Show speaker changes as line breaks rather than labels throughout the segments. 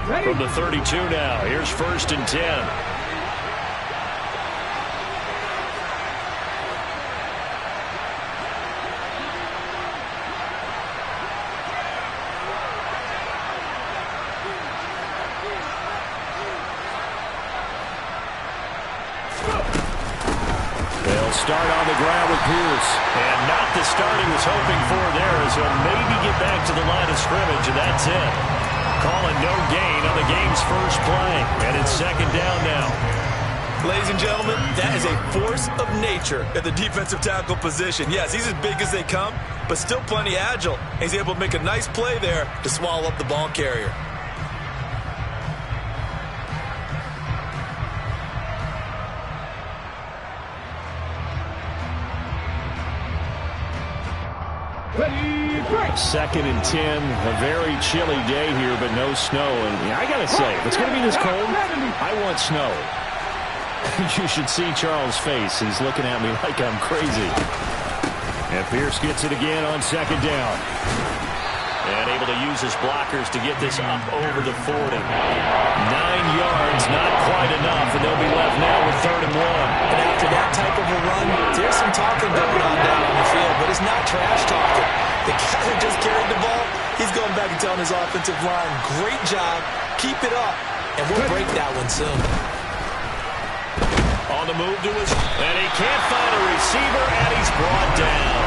From the 32 now, here's 1st and 10.
Start on the ground with Pierce.
And not the start he was hoping for there, as he'll maybe get back to the line of scrimmage, and that's it. Calling no gain on the game's first play, and it's 2nd down now.
Ladies and gentlemen, that is a force of nature at the defensive tackle position. Yes, he's as big as they come, but still plenty agile. He's able to make a nice play there to swallow up the ball carrier.
Second and 10, a very chilly day here, but no snow. And I got to say, if it's going to be this cold, I want snow. You should see Charles' face. He's looking at me like I'm crazy. And Pierce gets it again on 2nd down. And able to use his blockers to get this up over the 40. 9 yards, not quite enough, and they'll be left now with 3rd and 1.
And after that type of a run, there's some talking going on down on the field, but it's not trash talking. The guy who just carried the ball, he's going back and telling his offensive line, great job, keep it up, and we'll break that one soon.
On the move to his, and he can't find a receiver, and he's brought down.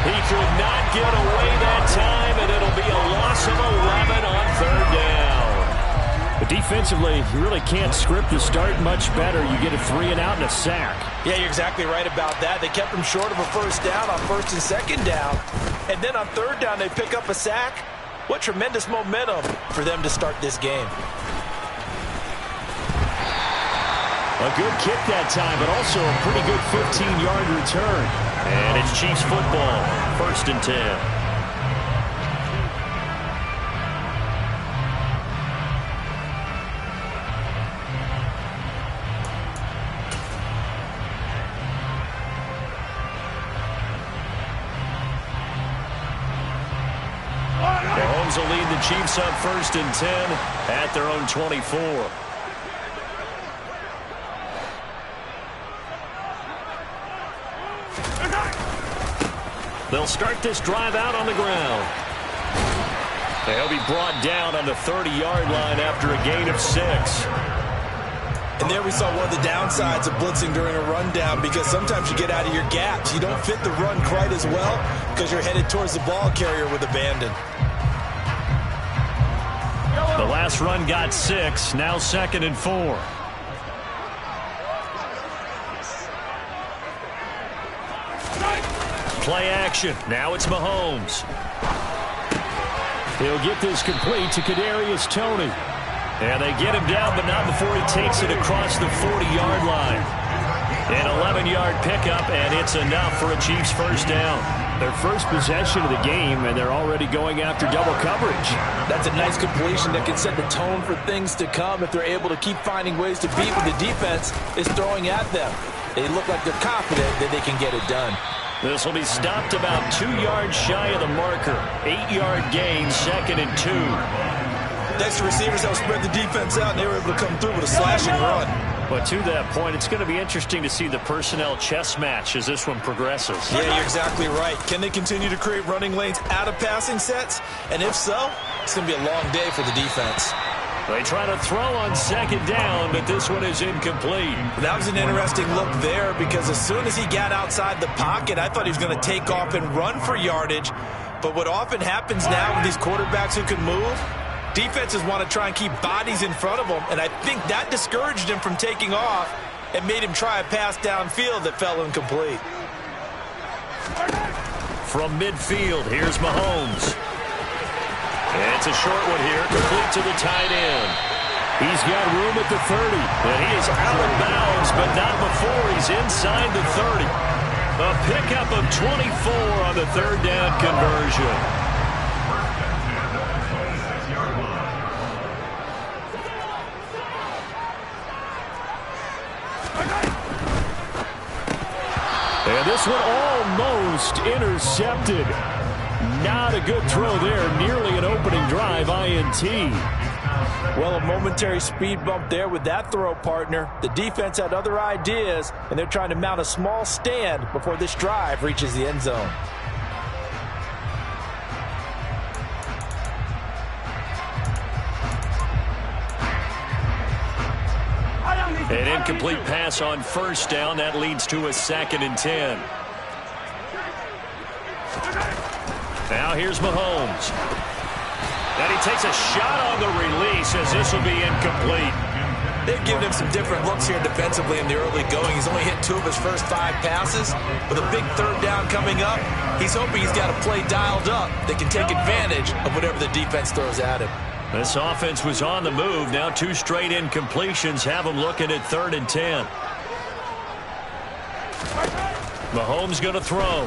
He could not get away that time, and it'll be a loss of 11 on 3rd down.
But defensively, you really can't script the start much better. You get a 3 and out and a sack.
Yeah, you're exactly right about that. They kept him short of a 1st down on 1st and 2nd down. And then on 3rd down, they pick up a sack. What tremendous momentum for them to start this game.
A good kick that time, but also a pretty good 15-yard return. And it's Chiefs football, 1st and 10. Mahomes will lead the Chiefs up 1st and 10 at their own 24. They'll start this drive out on the ground. They'll be brought down on the 30-yard line after a gain of 6.
And there we saw one of the downsides of blitzing during a rundown, because sometimes you get out of your gaps. You don't fit the run quite as well because you're headed towards the ball carrier with abandon.
The last run got 6, now 2nd and 4. Play action. Now it's Mahomes.
He'll get this complete to Kadarius Toney.
And they get him down, but not before he takes it across the 40-yard line. An 11-yard pickup, and it's enough for a Chiefs 1st down.
Their first possession of the game, and they're already going after double coverage.
That's a nice completion that can set the tone for things to come if they're able to keep finding ways to beat what the defense is throwing at them. They look like they're confident that they can get it done.
This will be stopped about 2 yards shy of the marker. 8-yard gain, 2nd and 2.
Next receivers help spread the defense out, and they were able to come through with a slashing run.
But to that point, it's going to be interesting to see the personnel chess match as this one progresses.
Yeah, you're exactly right. Can they continue to create running lanes out of passing sets? And if so, it's going to be a long day for the defense.
They try to throw on 2nd down, but this one is incomplete.
That was an interesting look there, because as soon as he got outside the pocket, I thought he was going to take off and run for yardage. But what often happens now with these quarterbacks who can move, defenses want to try and keep bodies in front of them, and I think that discouraged him from taking off and made him try a pass downfield that fell incomplete.
From midfield, here's Mahomes. It's a short one here, complete to the tight end.
He's got room at the 30.
And he is out of bounds, but not before he's inside the 30. A pickup of 24 on the 3rd down conversion.
And this one almost intercepted. Not a good throw there. Nearly an opening drive INT.
Well, a momentary speed bump there with that throw, partner. The defense had other ideas, and they're trying to mount a small stand before this drive reaches the end zone.
An incomplete pass on first down. That leads to a 2nd and 10. Now here's Mahomes. And he takes a shot on the release as this will be incomplete.
They've given him some different looks here defensively in the early going. He's only hit 2 of his first 5 passes. With a big 3rd down coming up, he's hoping he's got a play dialed up that can take advantage of whatever the defense throws at him.
This offense was on the move. Now 2 straight incompletions have them looking at 3rd and 10. Mahomes going to throw.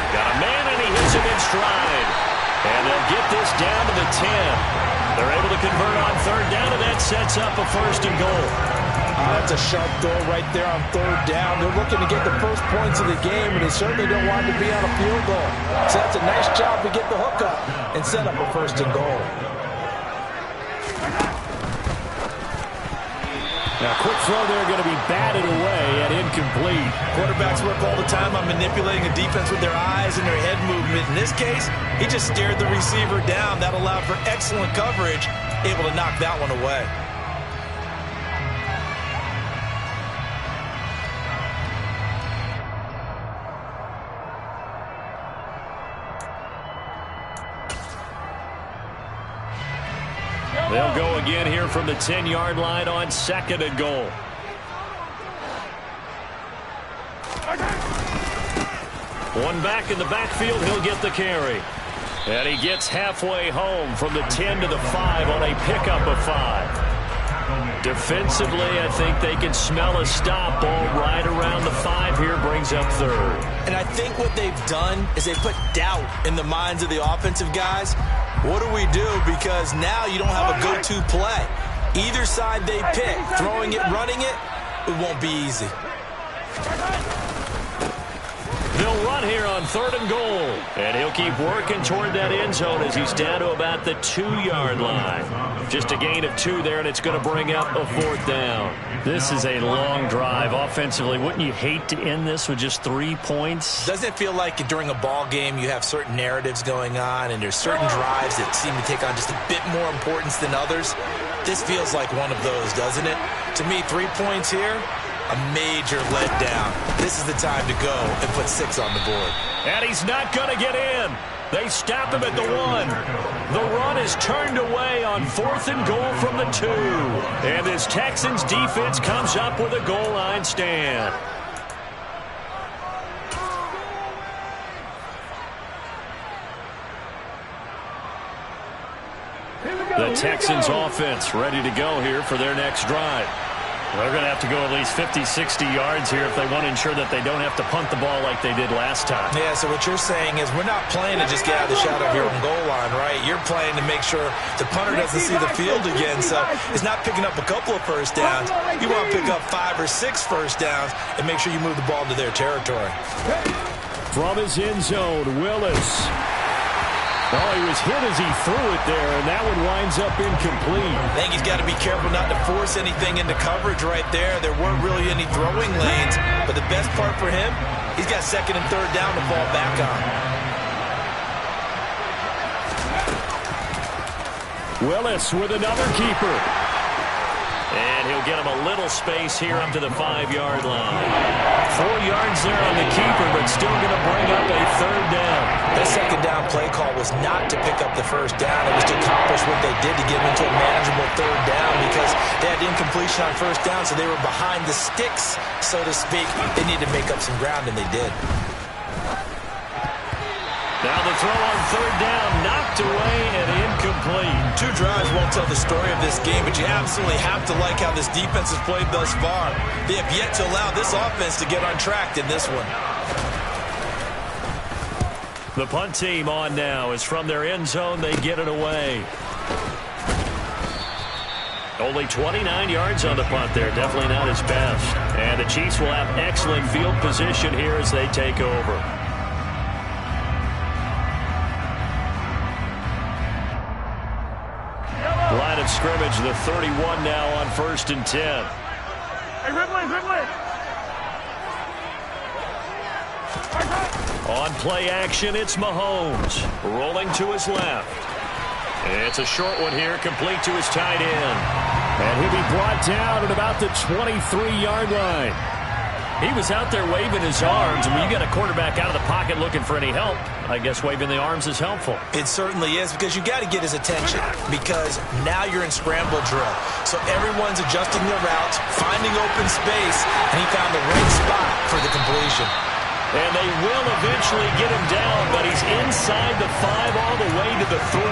Got a man, and he hits him in stride. And they'll get this down to the 10. They're able to convert on 3rd down, and that sets up a 1st and goal.
That's a sharp throw right there on 3rd down. They're looking to get the first points of the game, and they certainly don't want to be on a field goal. So that's a nice job to get the hook up and set up a 1st and goal.
Now, quick throw there going to be batted away and incomplete.
Quarterbacks work all the time on manipulating a defense with their eyes and their head movement. In this case, he just stared the receiver down. That allowed for excellent coverage, able to knock that one away.
They'll go again here from the 10-yard line on 2nd and goal. One back in the backfield, he'll get the carry. And he gets halfway home from the 10 to the 5 on a pickup of 5. Defensively, I think they can smell a stop. Ball right around the 5 here, brings up 3rd.
And I think what they've done is they put doubt in the minds of the offensive guys. What do we do? Because now you don't have a go-to play. Either side they pick, throwing it, running it, it won't be easy.
They'll run here on 3rd and goal. And he'll keep working toward that end zone as he's down to about the 2-yard line. Just a gain of 2 there, and it's going to bring up a 4th down. This is a long drive offensively. Wouldn't you hate to end this with just 3 points?
Doesn't it feel like during a ball game you have certain narratives going on and there's certain drives that seem to take on just a bit more importance than others? This feels like one of those, doesn't it? To me, 3 points here, a major letdown. This is the time to go and put 6 on the board.
And he's not going to get in. They stop him at the 1. The run is turned away on 4th and goal from the 2. And this Texans defense comes up with a goal line stand. The Texans offense ready to go here for their next drive. They're going to have to go at least 50, 60 yards here if they want to ensure that they don't have to punt the ball like they did last time.
Yeah, so what you're saying is we're not playing to just get out of the shadow here on goal line, right? You're playing to make sure the punter doesn't see the field again. So it's not picking up a couple of 1st downs. You want to pick up 5 or 6 1st downs and make sure you move the ball into their territory.
From his end zone, Willis. Oh, he was hit as he threw it there, and that one winds up incomplete.
I think he's got to be careful not to force anything into coverage right there. There weren't really any throwing lanes, but the best part for him, he's got 2nd and 3rd down to fall back
on. Willis with another keeper. And he'll get him a little space here up to the 5-yard line. 4 yards there on the keeper, but still going to bring up a 3rd down.
That 2nd down play call was not to pick up the 1st down. It was to accomplish what they did to get them into a manageable 3rd down because they had incompletion on 1st down, so they were behind the sticks, so to speak. They needed to make up some ground, and they did.
Now the throw on 3rd down, knocked away and incomplete.
2 drives won't tell the story of this game, but you absolutely have to like how this defense has played thus far. They have yet to allow this offense to get on track in this one.
The punt team on now is from their end zone. They get it away. Only 29 yards on the punt there. Definitely not his best. And the Chiefs will have excellent field position here as they take over. of scrimmage, the 31 now on 1st and 10.
Hey, Ridley.
On play action, it's Mahomes. Rolling to his left. It's a short one here, complete to his tight end.
And he'll be brought down at about the 23-yard line.
He was out there waving his arms, and when you get a quarterback out of the pocket looking for any help, I guess waving the arms is helpful.
It certainly is, because you got to get his attention, because now you're in scramble drill. So everyone's adjusting their routes, finding open space, and he found the right spot for the completion.
And they will eventually get him down, but he's inside the 5 all the way to the 3.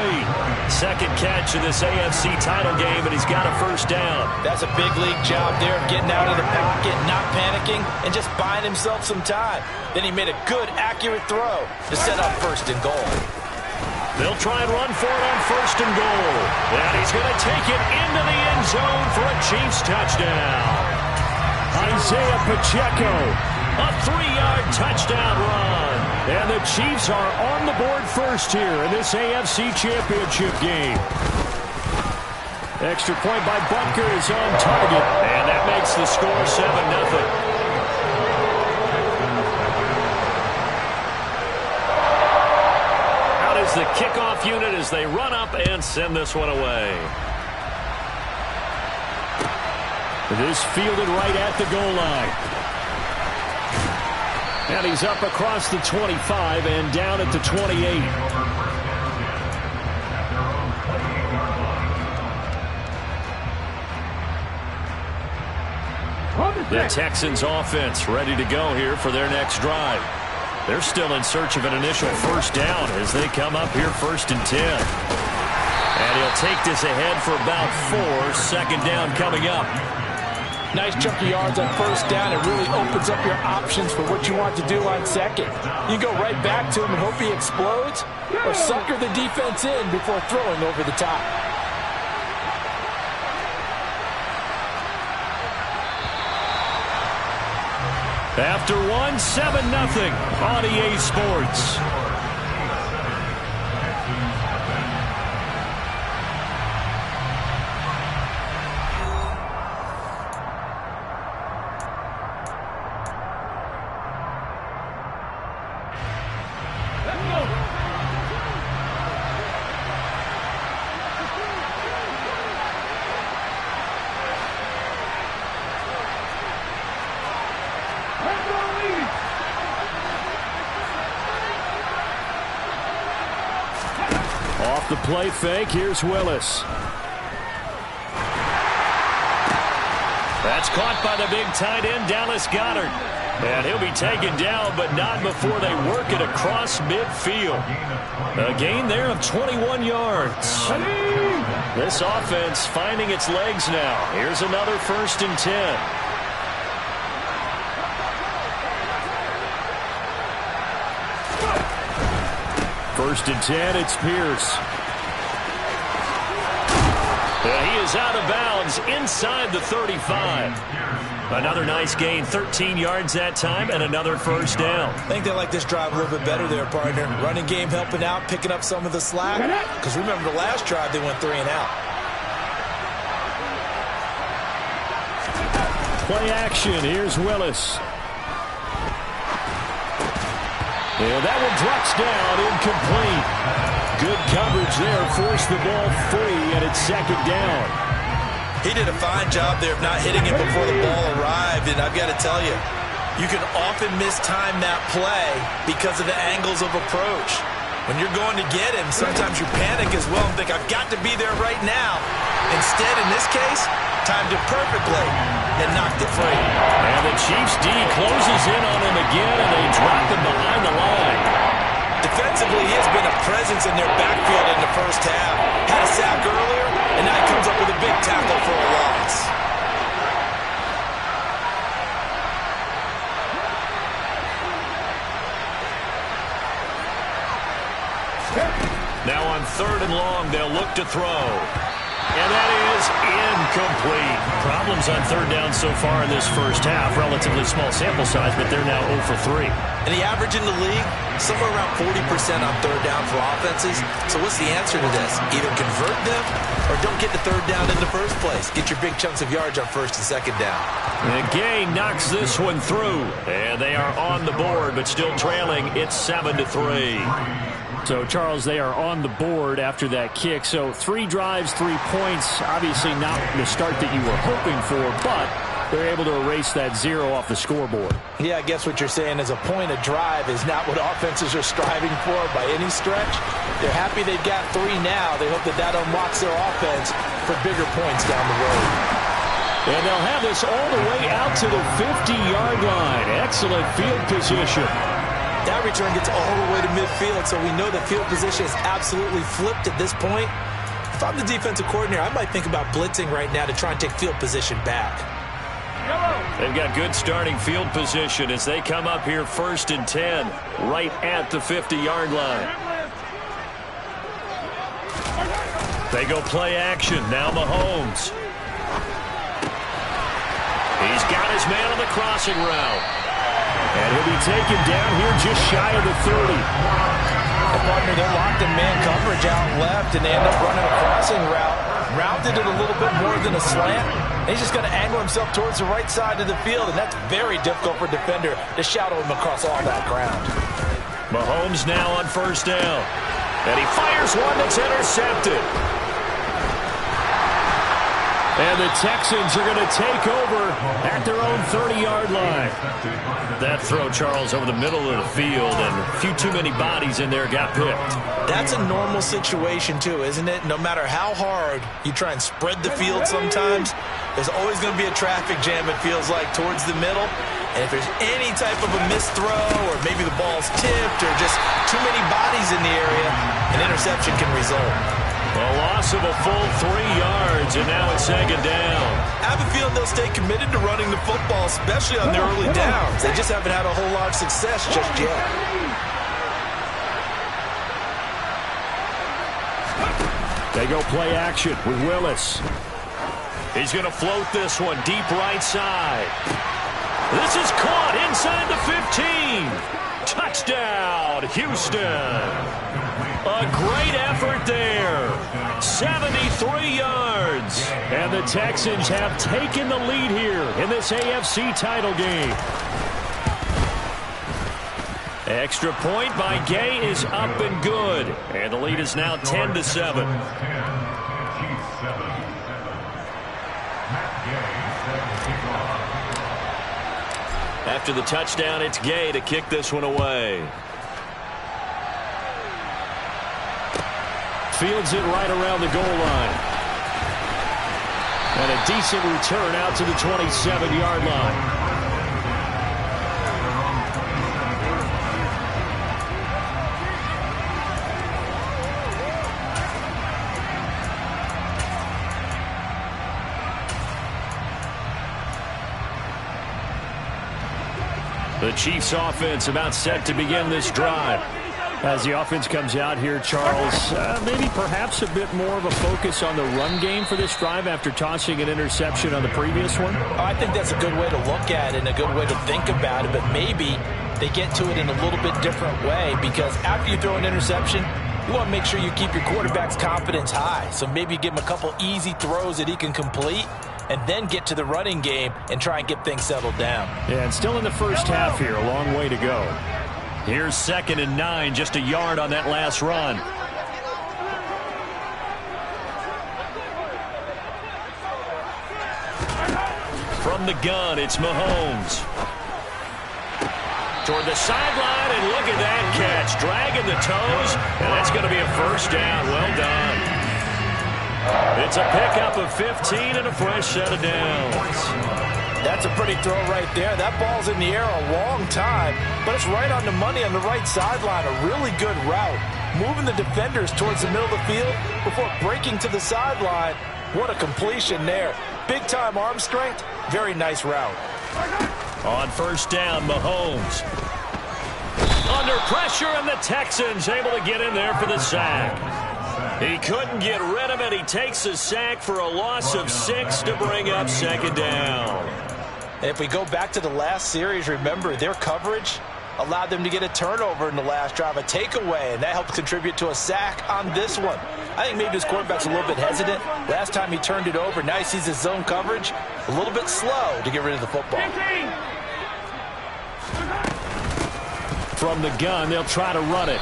Second catch of this AFC title game, and he's got a first down.
That's a big league job there of getting out of the pocket, not panicking, and just buying himself some time. Then he made a good, accurate throw to set up 1st and goal.
They'll try and run for it on 1st and goal. And he's going to take it into the end zone for a Chiefs touchdown.
Isaiah Pacheco.
A 3-yard touchdown run.
And the Chiefs are on the board first here in this AFC Championship game. Extra point by Butker is on target.
And that makes the score 7-0. Out is the kickoff unit as they run up and send this one away.
This fielded right at the goal line. And he's up across the 25 and down at the 28.
The Texans offense ready to go here for their next drive. They're still in search of an initial first down as they come up here 1st and 10. And he'll take this ahead for about 4. Second down coming up.
Nice chunk of yards on 1st down. It really opens up your options for what you want to do on 2nd. You go right back to him and hope he explodes, or sucker the defense in before throwing over the top.
After 1, 7-0 on EA Sports. Off the play fake, here's Willis.
That's caught by the big tight end, Dallas Goedert. And he'll be taken down, but not before they work it across midfield. A gain there of 21 yards. This offense finding its legs now. Here's another 1st and 10.
First and 10, it's Pierce.
And he is out of bounds inside the 35. Another nice gain, 13 yards that time, and another first down.
I think they like this drive a little bit better there, partner. Running game helping out, picking up some of the slack. Because remember the last drive, they went 3 and out.
Play action, here's Willis. And that one drops down, incomplete. Good coverage there, forced the ball free, and it's 2nd down.
He did a fine job there of not hitting it before the ball arrived, and I've got to tell you, you can often mistime that play because of the angles of approach. When you're going to get him, sometimes you panic as well and think, I've got to be there right now. Instead, in this case, timed it perfectly and knocked it free.
And the Chiefs D closes in on him again, and they drop him behind the line.
Defensively, he has been a presence in their backfield in the first half. Had a sack earlier, and now he comes up with a big tackle for a loss.
Now on 3rd and long, they'll look to throw. And that is incomplete. Problems on third down so far in this first half. Relatively small sample size, but they're now 0 for 3.
And the average in the league, somewhere around 40% on third down for offenses. So what's the answer to this? Either convert them or don't get the third down in the first place. Get your big chunks of yards on first and second down.
And Gay knocks this one through. And they are on the board, but still trailing. It's 7-3.
So, Charles, they are on the board after that kick. So 3 drives, 3 points. Obviously not the start that you were hoping for, but they're able to erase that 0 off the scoreboard.
Yeah, I guess what you're saying is a point a drive is not what offenses are striving for by any stretch. They're happy they've got 3 now. They hope that that unlocks their offense for bigger points down the road.
And they'll have this all the way out to the 50-yard line. Excellent field position.
That return gets all the way to midfield, so we know the field position is absolutely flipped at this point. If I'm the defensive coordinator, I might think about blitzing right now to try and take field position back.
They've got good starting field position as they come up here 1st and 10, right at the 50-yard line. They go play action. Now Mahomes. He's got his man on the crossing route.
And he'll be taken down here just shy of the 30.
The partner, they're locked in man coverage out left, and they end up running a crossing route. Rounded it a little bit more than a slant. He's just going to angle himself towards the right side of the field, and that's very difficult for a defender to shadow him across all that ground.
Mahomes now on 1st down. And he fires one that's intercepted.
And the Texans are going to take over at their own 30-yard line.
That throw, Charles, over the middle of the field, and a few too many bodies in there got picked.
That's a normal situation, too, isn't it? No matter how hard you try and spread the field sometimes, there's always going to be a traffic jam, it feels like, towards the middle. And if there's any type of a missed throw or maybe the ball's tipped or just too many bodies in the area, an interception can result.
A loss of a full 3 yards, and now it's 2nd down.
I have a feeling they'll stay committed to running the football, especially on the early downs. They just haven't had a whole lot of success just yet.
They go play action with Willis.
He's going to float this one deep right side. This is caught inside the 15. Touchdown, Houston. A great effort there. 73 yards.
And the Texans have taken the lead here in this AFC title game.
Extra point by Gay is up and good. And the lead is now 10-7. After the touchdown, it's Gay to kick this one away.
Fields it right around the goal line. And a decent return out to the 27-yard line.
The Chiefs offense about set to begin this drive.
As the offense comes out here, Charles, maybe perhaps a bit more of a focus on the run game for this drive after tossing an interception on the previous one?
I think that's a good way to look at it and a good way to think about it, but maybe they get to it in a little bit different way because after you throw an interception, you want to make sure you keep your quarterback's confidence high. So maybe give him a couple easy throws that he can complete and then get to the running game and try and get things settled down.
Yeah, and still in the first half here, a long way to go.
Here's 2nd and 9, just a yard on that last run. From the gun, it's Mahomes. Toward the sideline, and look at that catch. Dragging the toes, and that's going to be a first down. Well done. It's a pickup of 15 and a fresh set of downs.
That's a pretty throw right there. That ball's in the air a long time, but it's right on the money on the right sideline. A really good route. Moving the defenders towards the middle of the field before breaking to the sideline. What a completion there. Big-time arm strength. Very nice route.
On first down, Mahomes. Under pressure, and the Texans able to get in there for the sack. He couldn't get rid of it. He takes a sack for a loss of 6 to bring up second down.
If we go back to the last series, remember, their coverage allowed them to get a turnover in the last drive, a takeaway, and that helped contribute to a sack on this one. I think maybe his quarterback's a little bit hesitant. Last time he turned it over, now he sees his zone coverage a little bit slow to get rid of the football.
From the gun, they'll try to run it.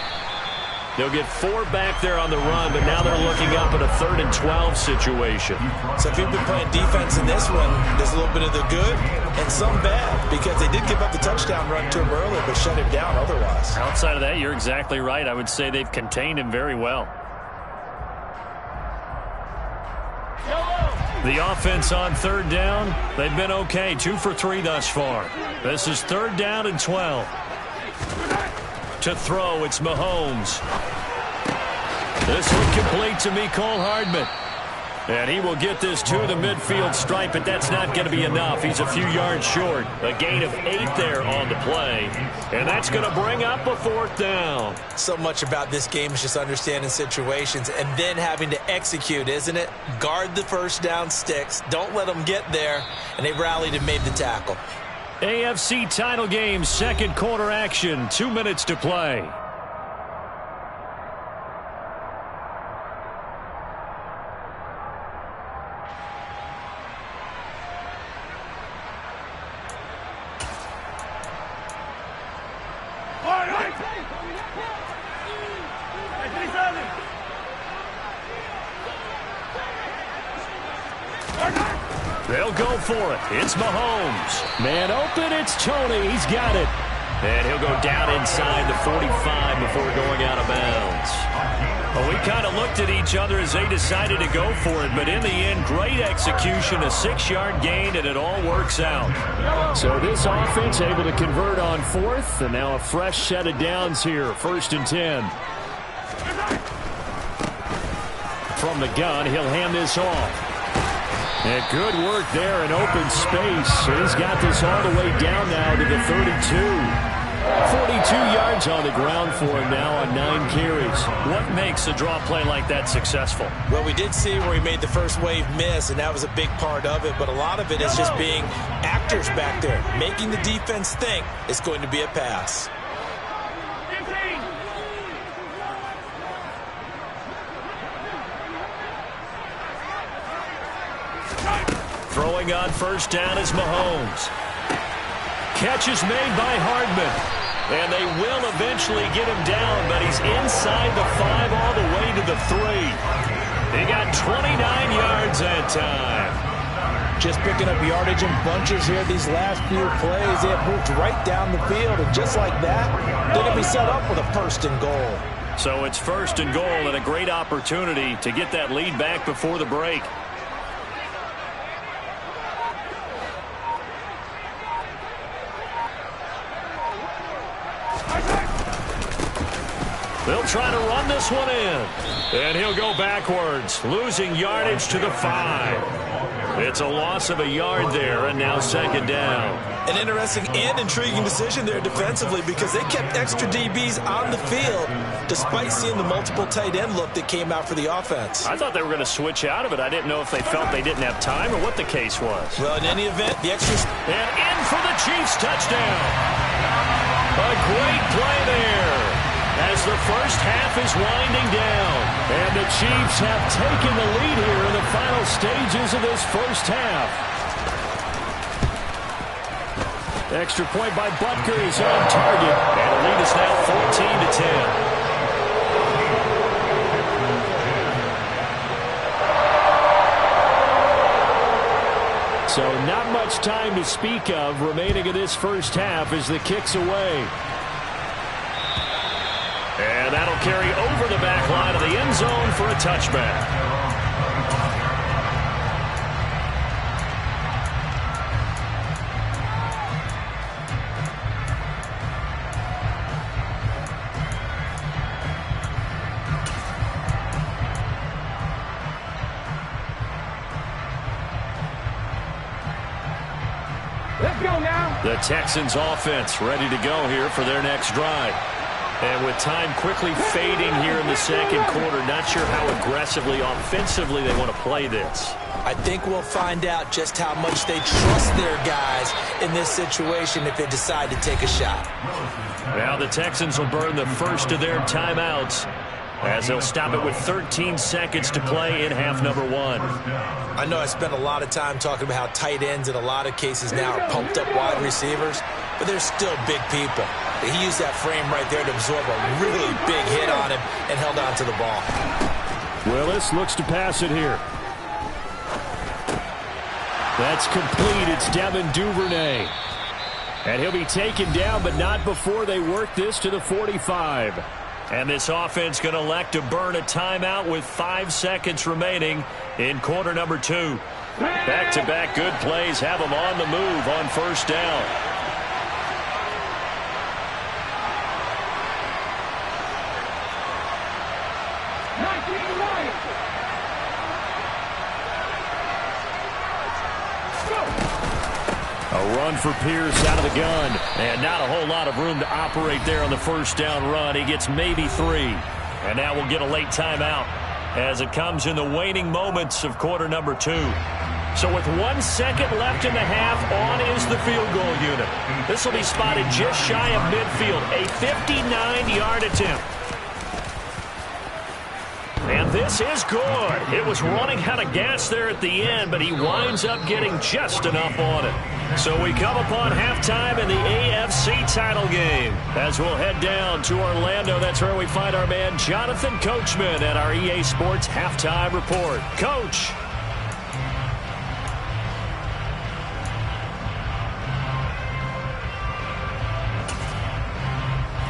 They'll get 4 back there on the run, but now they're looking up at a 3rd and 12 situation.
So if you've been playing defense in this one, there's a little bit of the good and some bad, because they did give up the touchdown run to him earlier, but shut him down otherwise.
Outside of that, you're exactly right. I would say they've contained him very well. The offense on 3rd down, they've been okay. 2 for 3 thus far. This is 3rd down and 12. To throw, it's Mahomes. This one complete to Mecole Hardman. And he will get this to the midfield stripe, but that's not going to be enough. He's a few yards short. A gain of 8 there on the play. And that's going to bring up a 4th down.
So much about this game is just understanding situations and then having to execute, isn't it? Guard the first down sticks. Don't let them get there. And they rallied and made the tackle.
AFC title game, 2nd quarter action. 2 minutes to play. They'll go for it. It's Mahomes. Man open, it's Tony. He's got it. And he'll go down inside the 45 before going out of bounds. Well, we kind of looked at each other as they decided to go for it, but in the end, great execution, a 6-yard gain, and it all works out. So this offense able to convert on 4th, and now a fresh set of downs here, 1st and 10. From the gun, he'll hand this off. And good work there in open space. He's got this all the way down now to the 32. 42 yards on the ground for him now on 9 carries.
What makes a draw play like that successful?
Well, we did see where he made the first wave miss, and that was a big part of it. But a lot of it is just being actors back there, making the defense think it's going to be a pass.
Throwing on 1st down is Mahomes. Catch is made by Hardman. And they will eventually get him down, but he's inside the 5 all the way to the 3. He got 29 yards that time.
Just picking up yardage in bunches here these last few plays. They have moved right down the field, and just like that, they're going to be set up with a 1st and goal.
So it's 1st and goal and a great opportunity to get that lead back before the break. They'll try to run this one in. And he'll go backwards, losing yardage to the 5. It's a loss of a yard there, and now 2nd down.
An interesting and intriguing decision there defensively, because they kept extra DBs on the field despite seeing the multiple tight end look that came out for the offense.
I thought they were going to switch out of it. I didn't know if they felt they didn't have time or what the case was.
Well, in any event, the extras...
And in for the Chiefs touchdown. A great play there as the first half is winding down. And the Chiefs have taken the lead here in the final stages of this first half. Extra point by Butker is on target. And the lead is now 14-10. So not much time to speak of remaining in this first half as the kick's away. And that'll carry over the back line of the end zone for a touchback.
Let's go now.
The Texans offense ready to go here for their next drive. And with time quickly fading here in the second quarter, not sure how aggressively, offensively they want to play this.
I think we'll find out just how much they trust their guys in this situation if they decide to take a shot.
Now the Texans will burn the first of their timeouts as they'll stop it with 13 seconds to play in half number one.
I know I spent a lot of time talking about how tight ends in a lot of cases now are pumped up wide receivers, but they're still big people. He used that frame right there to absorb a really big hit on him and held on to the ball.
Willis looks to pass it here. That's complete. It's Devin Duvernay. And he'll be taken down, but not before they work this to the 45.
And this offense going to elect to burn a timeout with 5 seconds remaining in quarter number 2. Back-to-back good plays have them on the move on first down.
A run for Pierce out of the gun.
And not a whole lot of room to operate there on the first down run. He gets maybe 3. And now we'll get a late timeout as it comes in the waning moments of quarter number 2. So with 1 second left in the half, on is the field goal unit. This will be spotted just shy of midfield. A 59-yard attempt. And this is good. It was running out of gas there at the end, but he winds up getting just enough on it. So we come upon halftime in the AFC title game. As we'll head down to Orlando, that's where we find our man Jonathan Coachman at our EA Sports Halftime Report. Coach.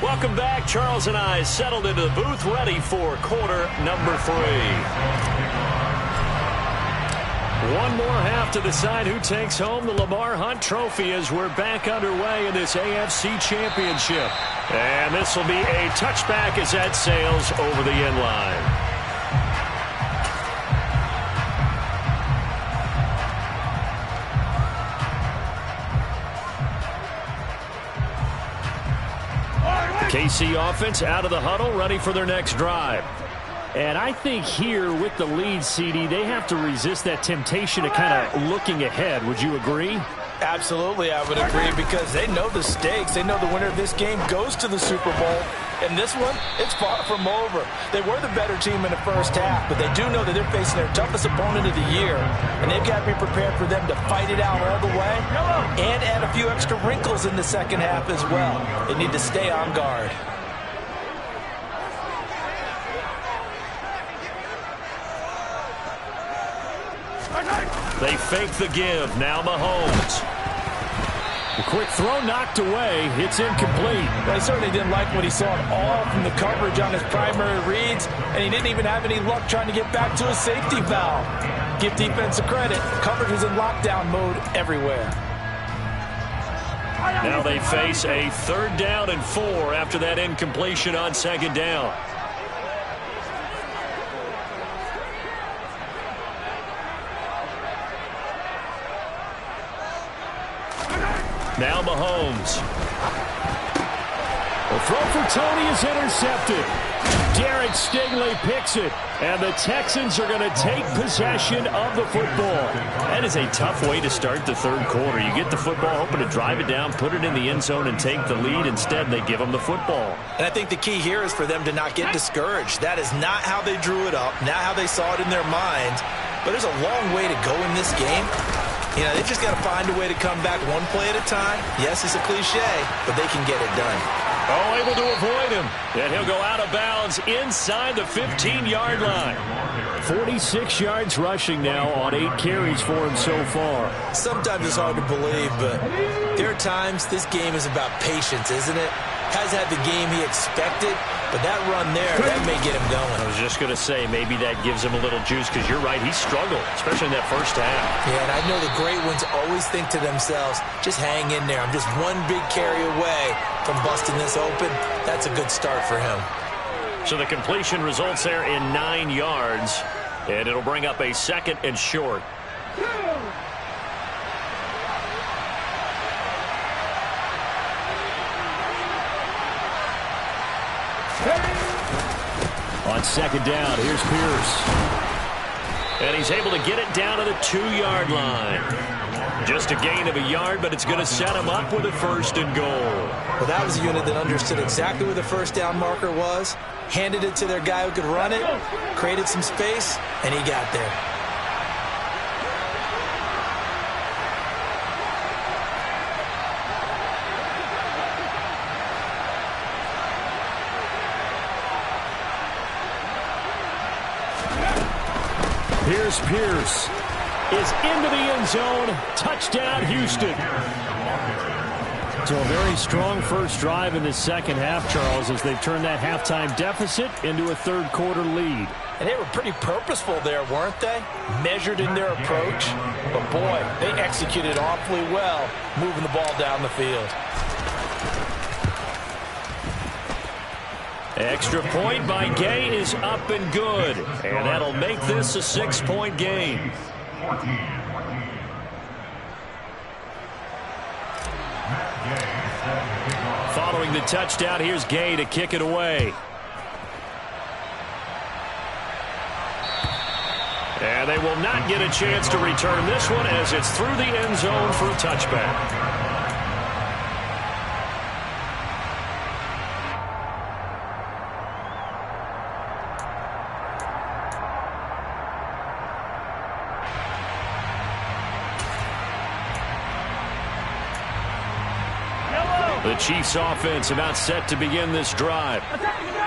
Welcome back. Charles and I settled into the booth, ready for quarter number 3. One more half to decide who takes home the Lamar Hunt Trophy as we're back underway in this AFC Championship. And this will be a touchback as that sails over the end line. KC offense out of the huddle, ready for their next drive.
And I think here with the lead, CD, they have to resist that temptation to kind of looking ahead. Would you agree?
Absolutely, I would agree, because they know the stakes. They know the winner of this game goes to the Super Bowl. And this one, it's far from over. They were the better team in the first half, but they do know that they're facing their toughest opponent of the year. And they've got to be prepared for them to fight it out all the way and add a few extra wrinkles in the second half as well. They need to stay on guard.
They fake the give. Now Mahomes.
A quick throw knocked away. It's incomplete.
Well, he certainly didn't like what he saw at all from the coverage on his primary reads, and he didn't even have any luck trying to get back to his safety valve. Give defense a credit. Coverage was in lockdown mode everywhere.
Now they face a 3rd down and 4 after that incompletion on 2nd down. Now Mahomes.
The throw for Tony is intercepted. Derek Stingley picks it, and the Texans are going to take possession of the football.
That is a tough way to start the 3rd quarter. You get the football, hoping to drive it down, put it in the end zone, and take the lead. Instead, they give them the football.
And I think the key here is for them to not get discouraged. That is not how they drew it up, not how they saw it in their minds. But there's a long way to go in this game. You know, they just got to find a way to come back one play at a time. Yes, it's a cliche, but they can get it done.
Oh, able to avoid him. And he'll go out of bounds inside the 15-yard line.
46 yards rushing now on 8 carries for him so far.
Sometimes it's hard to believe, but there are times this game is about patience, isn't it? Has had the game he expected, but that run there, that may get him going.
I was just going to say, maybe that gives him a little juice, because you're right, he struggled, especially in that first half.
Yeah, and I know the great ones always think to themselves, just hang in there. I'm just one big carry away from busting this open. That's a good start for him.
So the completion results there in 9 yards, and it'll bring up a 2nd and short.
On second down, here's Pierce.
And he's able to get it down to the 2-yard line. Just a gain of a yard, but it's going to set him up with a 1st and goal.
Well, that was a unit that understood exactly where the first down marker was, handed it to their guy who could run it, created some space, and he got there.
Here's Pierce. Is into the end zone. Touchdown, Houston. So a very strong first drive in the second half, Charles, as they've turned that halftime deficit into a third-quarter lead.
And they were pretty purposeful there, weren't they? Measured in their approach. But, boy, they executed awfully well, moving the ball down the field.
Extra point by Gay is up and good. And that'll make this a 6-point game. Following the touchdown, here's Gay to kick it away. And they will not get a chance to return this one as it's through the end zone for a touchback. The Chiefs offense about set to begin this drive.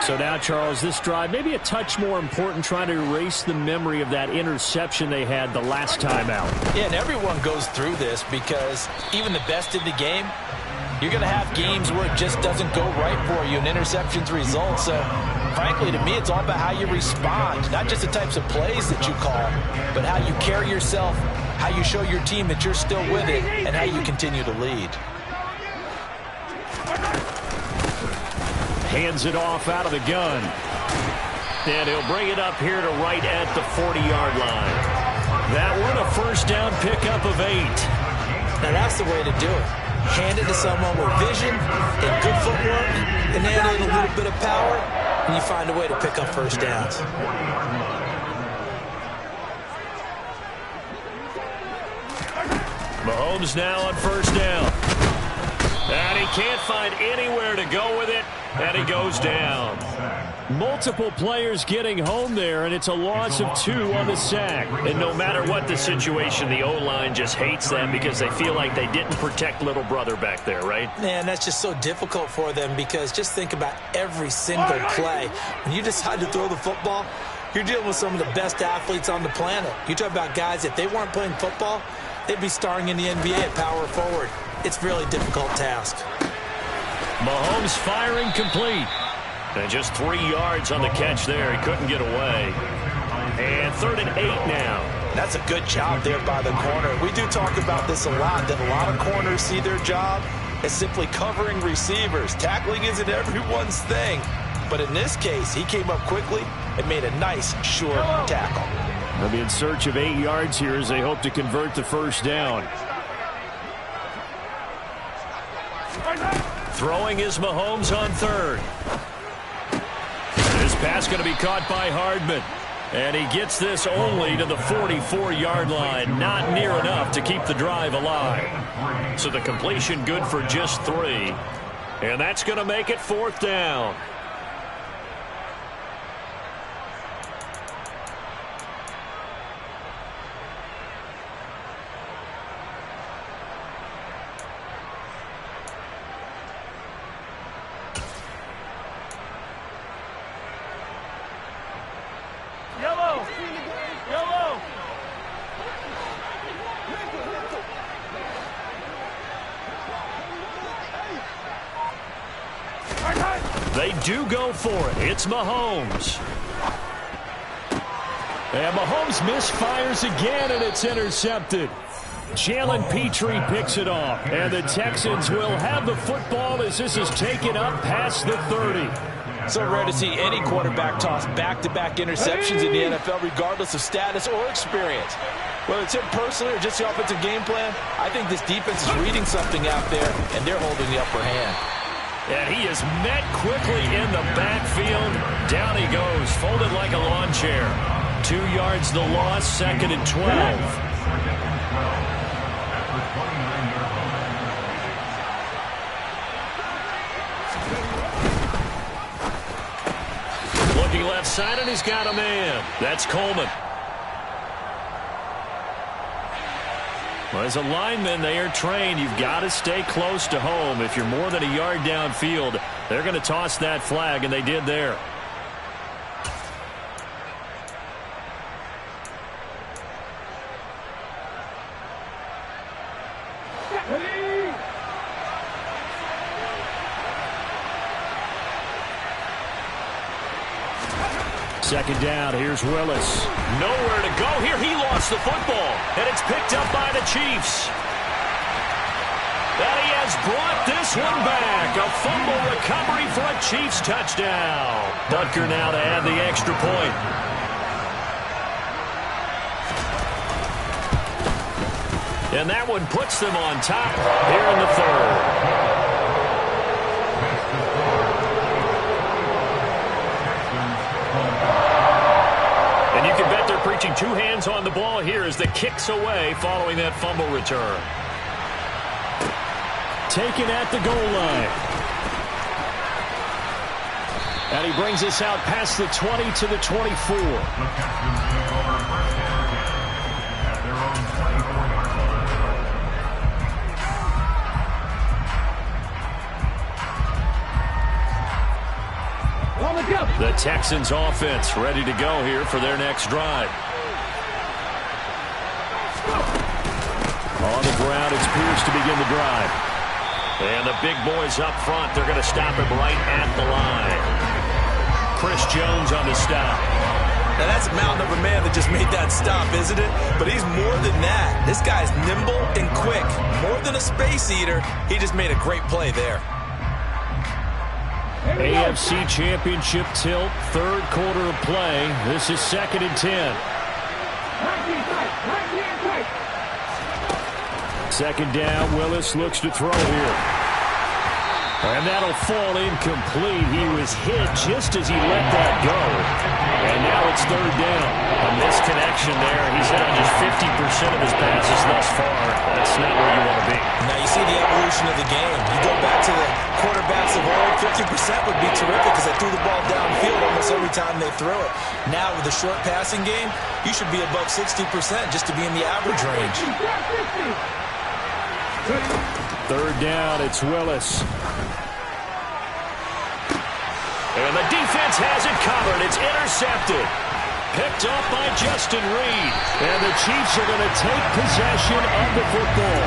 So now, Charles, this drive maybe a touch more important, trying to erase the memory of that interception they had the last time out.
Yeah, and everyone goes through this because even the best in the game, you're going to have games where it just doesn't go right for you and interceptions result. So, frankly, to me, it's all about how you respond, not just the types of plays that you call, but how you carry yourself, how you show your team that you're still with it, and how you continue to lead.
Hands it off out of the gun.
And he'll bring it up here to right at the 40-yard line. That one a first down pickup of 8.
Now that's the way to do it. Hand it to someone with vision and good footwork, and add in a little bit of power, and you find a way to pick up first downs.
Mahomes now on first down. And he can't find anywhere to go with it, and he goes down.
Multiple players getting home there, and it's a loss of 2 on the sack.
And no matter what the situation, the O-line just hates them because they feel like they didn't protect little brother back there, right?
Man, that's just so difficult for them because just think about every single play. When you decide to throw the football, you're dealing with some of the best athletes on the planet. You talk about guys, if they weren't playing football, they'd be starring in the NBA at power forward. It's a really difficult task.
Mahomes firing complete. And just 3 yards on the catch there. He couldn't get away. And 3rd and 8 now.
That's a good job there by the corner. We do talk about this a lot, that a lot of corners see their job as simply covering receivers. Tackling isn't everyone's thing. But in this case, he came up quickly and made a nice, sure tackle.
They'll be in search of 8 yards here as they hope to convert the first down.
Throwing is Mahomes on 3rd. This pass going to be caught by Hardman. And he gets this only to the 44-yard line. Not near enough to keep the drive alive. So the completion good for just 3. And that's going to make it 4th down. They do go for it. It's Mahomes.
And Mahomes misfires again, and it's intercepted. Jalen Petrie picks it off. And the Texans will have the football as this is taken up past the 30.
So rare to see any quarterback toss back-to-back interceptions in the NFL, regardless of status or experience. Whether it's him personally or just the offensive game plan, I think this defense is reading something out there, and they're holding the upper hand.
And he is met quickly in the backfield. Down he goes, folded like a lawn chair. 2 yards the loss, 2nd and 12. Looking left side, and he's got a man. That's Coleman. Well, as a lineman, they are trained. You've got to stay close to home. If you're more than a yard downfield, they're going to toss that flag, and they did there.
Second down, here's Willis.
Nowhere to go here. He lost the football, and it's picked up by the Chiefs. And he has brought this one back. A fumble recovery for a Chiefs touchdown. Butker now to add the extra point. And that one puts them on top here in the third. And you can bet they're preaching 2 hands on the ball here as the kick's away following that fumble return.
Taken at the goal line. And he brings us out past the 20 to the 24.
The Texans offense ready to go here for their next drive.
On the ground, it's Pierce to begin the drive.
And the big boys up front, they're going to stop him right at the line. Chris Jones on the stop.
Now that's a mountain of a man that just made that stop, isn't it? But he's more than that. This guy's nimble and quick. More than a space eater, he just made a great play there.
AFC Championship tilt, 3rd quarter of play. This is 2nd and 10. 2nd down, Willis looks to throw here. And that'll fall incomplete. He was hit just as he let that go. And now it's 3rd down.
A misconnection there. He's hit on just 50% of his passes thus far. That's not where you want to be.
Now you see the evolution of the game. You go back to the quarterbacks of old, 50% would be terrific because they threw the ball downfield almost every time they threw it. Now with the short passing game, you should be above 60% just to be in the average range.
3rd down, it's Willis.
And the defense has it covered. It's intercepted. Picked up by Justin Reed.
And the Chiefs are going to take possession of the football.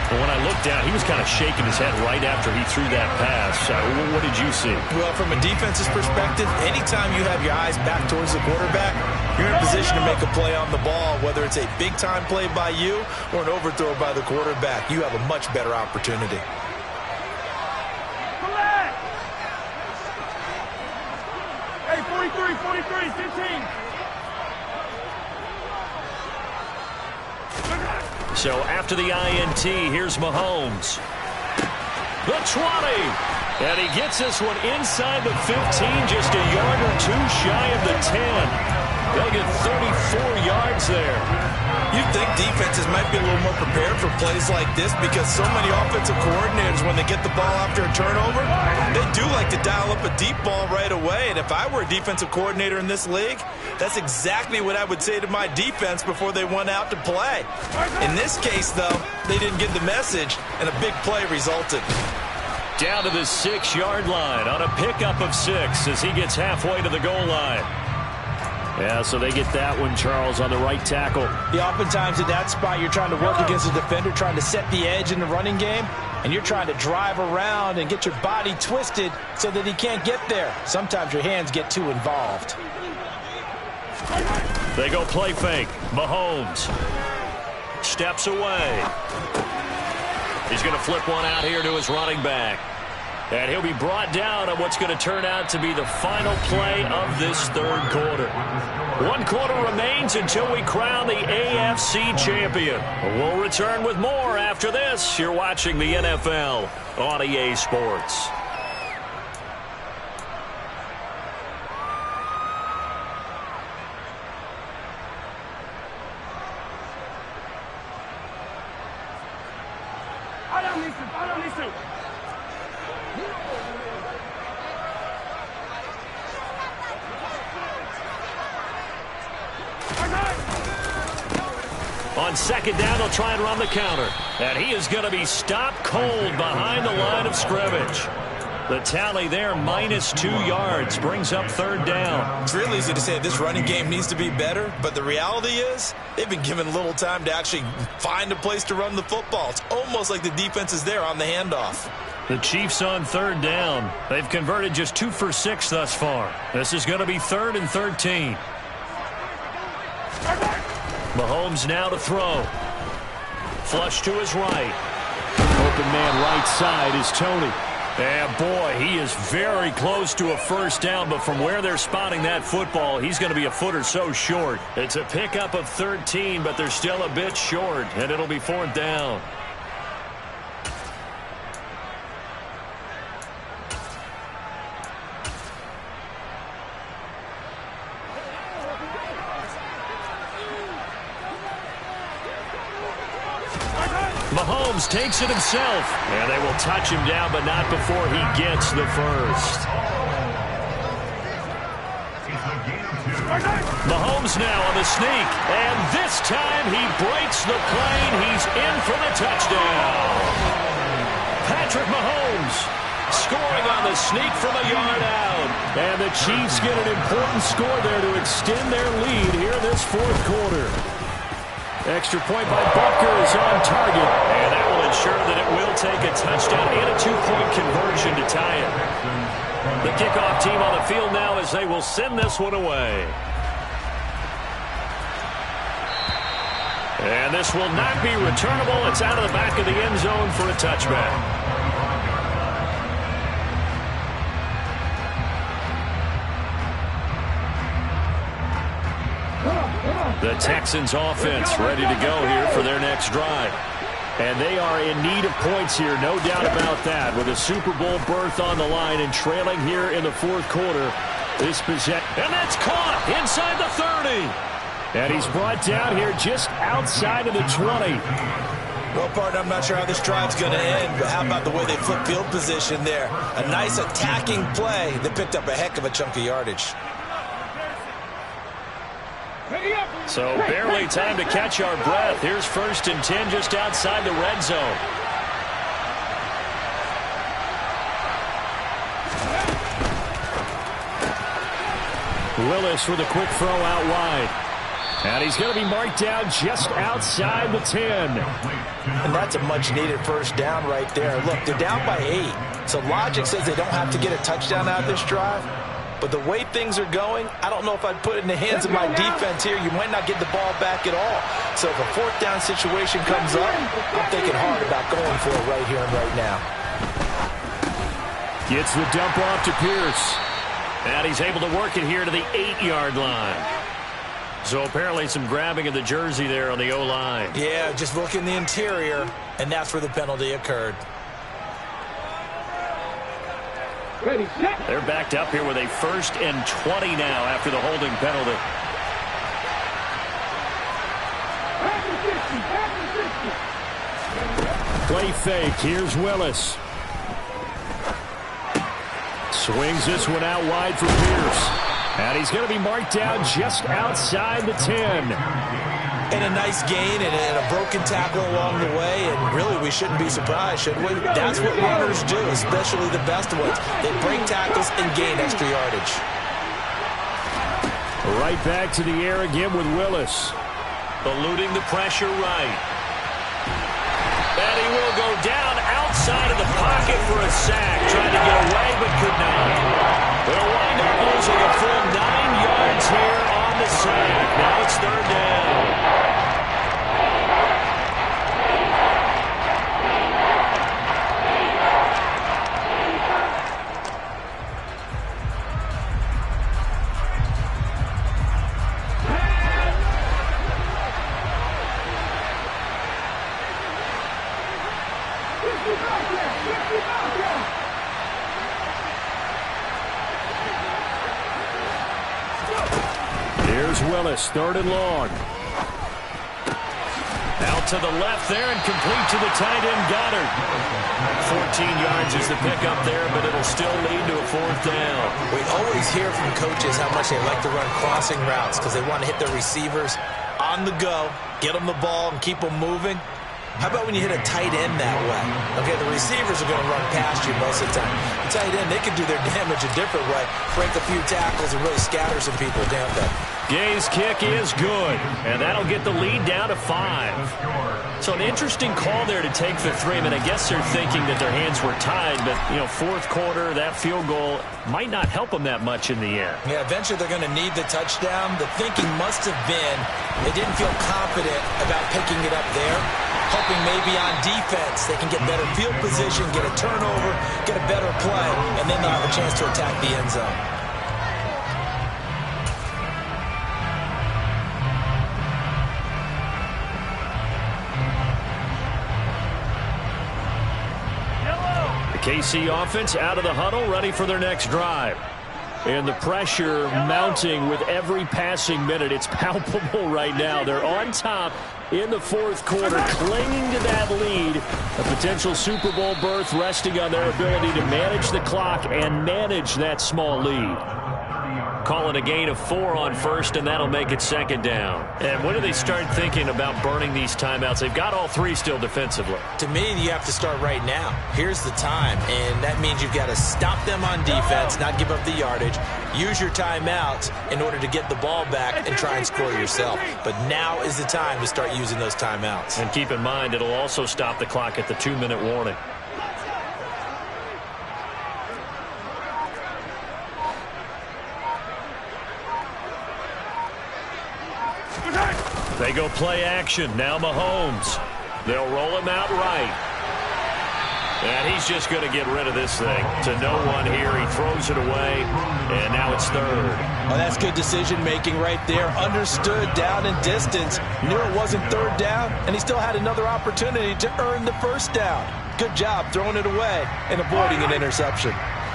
Well, when I looked down, he was kind of shaking his head right after he threw that pass. What did you see?
Well, from a defense's perspective, anytime you have your eyes back towards the quarterback, you're in a position to make a play on the ball, whether it's a big-time play by you or an overthrow by the quarterback. You have a much better opportunity.
Hey, 43, 15.
So after the INT, here's Mahomes. The 20. And he gets this one inside the 15, just a yard or 2 shy of the 10. They'll get 34 yards there.
You'd think defenses might be a little more prepared for plays like this because so many offensive coordinators, when they get the ball after a turnover, they do like to dial up a deep ball right away. And if I were a defensive coordinator in this league, that's exactly what I would say to my defense before they went out to play. In this case, though, they didn't get the message, and a big play resulted.
Down to the 6-yard line on a pickup of 6 as he gets halfway to the goal line.
Yeah, so they get that one, Charles, on the right tackle.
Yeah, oftentimes in that spot, you're trying to work against a defender, trying to set the edge in the running game, and you're trying to drive around and get your body twisted so that he can't get there. Sometimes your hands get too involved.
They go play fake. Mahomes steps away. He's going to flip one out here to his running back. And he'll be brought down on what's going to turn out to be the final play of this 3rd quarter. 1 quarter remains until we crown the AFC champion. We'll return with more after this. You're watching the NFL on EA Sports. on second down, they'll try and run the counter. And he is going to be stopped cold behind the line of scrimmage. The tally there, -2 yards, brings up third down.
It's real easy to say this running game needs to be better, but the reality is they've been given little time to actually find a place to run the football. It's almost like the defense is there on the handoff.
The Chiefs on third down. They've converted just 2 for 6 thus far. This is going to be 3rd and 13. Mahomes now to throw. Flush to his right.
Open man right side is Tony.
And boy, he is very close to a first down, but from where they're spotting that football, he's going to be a foot or so short. It's a pickup of 13, but they're still a bit short, and it'll be 4th down. Mahomes takes it himself, and they will touch him down, but not before he gets the first. Mahomes now on the sneak, and this time he breaks the plane. He's in for the touchdown. Patrick Mahomes scoring on the sneak from a yard out.
And the Chiefs get an important score there to extend their lead here this 4th quarter. Extra point by Butker is on target.
And that will ensure that it will take a touchdown and a 2-point conversion to tie it. The kickoff team on the field now as they will send this one away. And this will not be returnable. It's out of the back of the end zone for a touchback. The Texans offense ready to go here for their next drive.
And they are in need of points here, no doubt about that. With a Super Bowl berth on the line and trailing here in the 4th quarter. This possession.
And that's caught inside the 30.
And he's brought down here just outside of the 20.
Well, partner, I'm not sure how this drive's going to end, but how about the way they flip field position there? A nice attacking play that picked up a heck of a chunk of yardage.
So barely time to catch our breath. Here's 1st and 10 just outside the red zone.
Willis with a quick throw out wide. And he's going to be marked down just outside the 10.
And that's a much-needed first down right there. Look, they're down by 8. So logic says they don't have to get a touchdown out of this drive. But the way things are going, I don't know if I'd put it in the hands of my defense here. You might not get the ball back at all. So if a 4th down situation comes up, I'm thinking hard about going for it right here and right now.
Gets the dump off to Pierce.
And he's able to work it here to the 8-yard line. So apparently some grabbing of the jersey there on the O-line.
Yeah, just look in the interior, and that's where the penalty occurred.
They're backed up here with a 1st and 20 now after the holding penalty.
Play fake. Here's Willis. Swings this one out wide for Pierce. And he's going to be marked down just outside the 10.
And a nice gain and a broken tackle along the way. And really, we shouldn't be surprised, should we? That's what runners do, especially the best ones. They break tackles and gain extra yardage.
Right back to the air again with Willis.
Eluding the pressure right. And he will go down outside of the pocket for a sack. Trying to get away, but could not. They'll wind up losing a full 9 yards here on the sack. Now it's 3rd down.
Here's Willis, 3rd and long.
Out to the left there and complete to the tight end, Goddard. 14 yards is the pickup there, but it'll still lead to a 4th down.
We always hear from coaches how much they like to run crossing routes because they want to hit their receivers on the go, get them the ball and keep them moving. How about when you hit a tight end that way? Okay, the receivers are going to run past you most of the time. The tight end, they can do their damage a different way, break a few tackles and really scatter some people, can't they?
Gay's kick is good, and that'll get the lead down to 5. So an interesting call there to take the 3. I mean, I guess they're thinking that their hands were tied, but, you know, fourth quarter, that field goal might not help them that much in the end.
Yeah, eventually they're going to need the touchdown. The thinking must have been they didn't feel confident about picking it up there, hoping maybe on defense they can get better field position, get a turnover, get a better play, and then they'll have a chance to attack the end zone.
KC offense out of the huddle, ready for their next drive. And the pressure mounting with every passing minute. It's palpable right now. They're on top in the fourth quarter, clinging to that lead. A potential Super Bowl berth resting on their ability to manage the clock and manage that small lead. Calling a gain of 4 on first, and that'll make it second down. And when do they start thinking about burning these timeouts? They've got all 3 still defensively.
To me, you have to start right now. Here's the time, and that means you've got to stop them on defense, not give up the yardage, use your timeouts in order to get the ball back and try and score yourself. But now is the time to start using those timeouts.
And keep in mind, it'll also stop the clock at the 2-minute warning. They go play action. Now Mahomes. They'll roll him out right. And he's just going to get rid of this thing to no one here. He throws it away, and now it's third.
Oh, that's good decision-making right there. Understood down and distance. Knew it wasn't third down, and he still had another opportunity to earn the first down. Good job throwing it away and avoiding an interception.